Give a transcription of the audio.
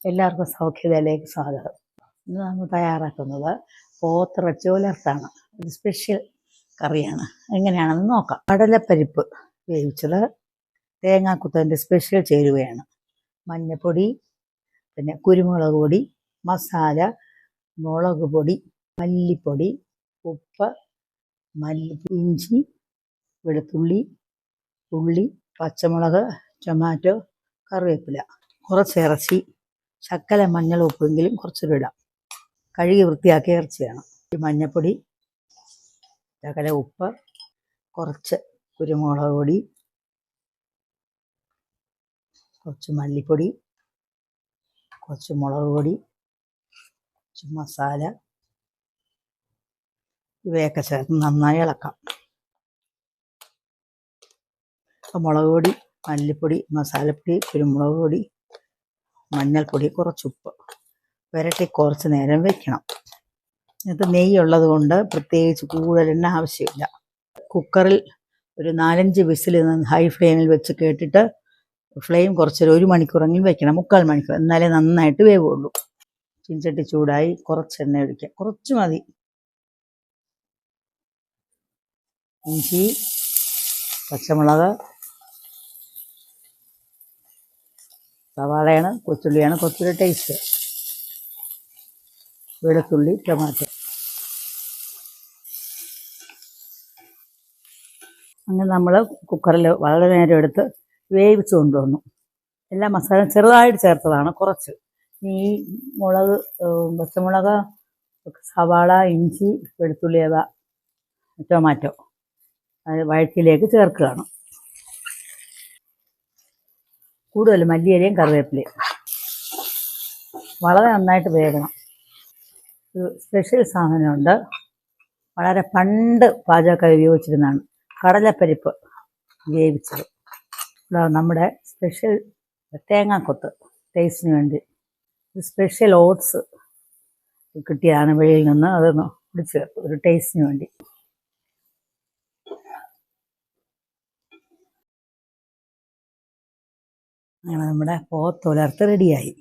എല്ലാവർക്കും സൗഖ്യതയിലേക്ക് സ്വാഗതം. ഇന്ന് നമ്മൾ തയ്യാറാക്കുന്നത് പോത്തിറച്ചി ഉലർത്താണ്. ഒരു സ്പെഷ്യൽ കറിയാണ്. എങ്ങനെയാണെന്ന് നോക്കാം. കടലപ്പരിപ്പ് വേവിച്ചത്, തേങ്ങാക്കുത്തൻ്റെ സ്പെഷ്യൽ ചേരുവയാണ്. മഞ്ഞൾപ്പൊടി, പിന്നെ കുരുമുളക് പൊടി, മസാല, മുളക് പൊടി, മല്ലിപ്പൊടി, ഉപ്പ്, ഇഞ്ചി, വെളുത്തുള്ളി, ഉള്ളി, പച്ചമുളക്, ടൊമാറ്റോ, കറിവേപ്പില, കുറച്ച് ഇറച്ചി, ശക്കല മഞ്ഞൾ ഉപ്പെങ്കിലും കുറച്ചൊരു ഇടാം. കഴുകി വൃത്തിയാക്കിയ ഇറച്ചിയാണ്. മഞ്ഞൾപ്പൊടി, ശകല ഉപ്പ്, കുറച്ച് കുരുമുളക് പൊടി, കുറച്ച് മല്ലിപ്പൊടി, കുറച്ച് മുളക് പൊടി, കുറച്ച് മസാല, ഇവയൊക്കെ ചേർത്ത് നന്നായി ഇളക്കാം. മുളക് പൊടി, മല്ലിപ്പൊടി, മസാലപ്പൊടി, കുരുമുളക് പൊടി, മഞ്ഞൾപ്പൊടി, കുറച്ച് ഉപ്പ് പുരട്ടി കുറച്ച് നേരം വെക്കണം. ഇത് നെയ്യുള്ളത് കൊണ്ട് പ്രത്യേകിച്ച് കൂടുതലെണ്ണ ആവശ്യമില്ല. കുക്കറിൽ ഒരു 4-5 വിസിൽ ഹൈ ഫ്ലെയിമിൽ വെച്ച് കേട്ടിട്ട് ഫ്ലെയിം കുറച്ചൊരു 1 മണിക്കൂറെങ്കിലും വെക്കണം. 3/4 മണിക്കൂർ, എന്നാലേ നന്നായിട്ട് വേവുള്ളൂ. ചീൻചട്ടി ചൂടായി, കുറച്ച് എണ്ണ ഒഴിക്കാം. കുറച്ച് മതി. ഇഞ്ചി, പച്ചമുളക്, സവാളയാണ്, കൊച്ചുള്ളിയാണ് കുറച്ചൊരു ടേസ്റ്റ്, വെളുത്തുള്ളി, ടൊമാറ്റോ. അങ്ങനെ നമ്മൾ കുക്കറിൽ വളരെ നേരം എടുത്ത് വേവിച്ച് കൊണ്ടുവന്നു. എല്ലാ മസാലയും ചെറുതായിട്ട് ചേർത്തതാണ് കുറച്ച്. ഈ മുളക്, പച്ചമുളക്, സവാള, ഇഞ്ചി, വെളുത്തുള്ളി, ടൊമാറ്റോ അത് വഴറ്റിലേക്ക് ചേർക്കുകയാണ്. കൂടുതൽ മല്ലിയിലയും കറിവേപ്പിലയും വളരെ നന്നായിട്ട് വേകണം. ഒരു സ്പെഷ്യൽ സാധനമുണ്ട്, വളരെ പണ്ട് പാചകക്കാർ ഉപയോഗിച്ചിരുന്നതാണ്. കടലപ്പരിപ്പ് വേവിച്ചത്. നമ്മുടെ സ്പെഷ്യൽ തേങ്ങാക്കൊത്ത് ടേസ്റ്റിന് വേണ്ടി സ്പെഷ്യൽ ഓട്സ് കിട്ടിയാണ് വെളിയിൽ നിന്ന്, അതൊന്ന് പിടിച്ച് ഒരു ടേസ്റ്റിന് വേണ്ടി. അങ്ങനെ നമ്മുടെ പോത്തുലർത്ത് റെഡിയായി.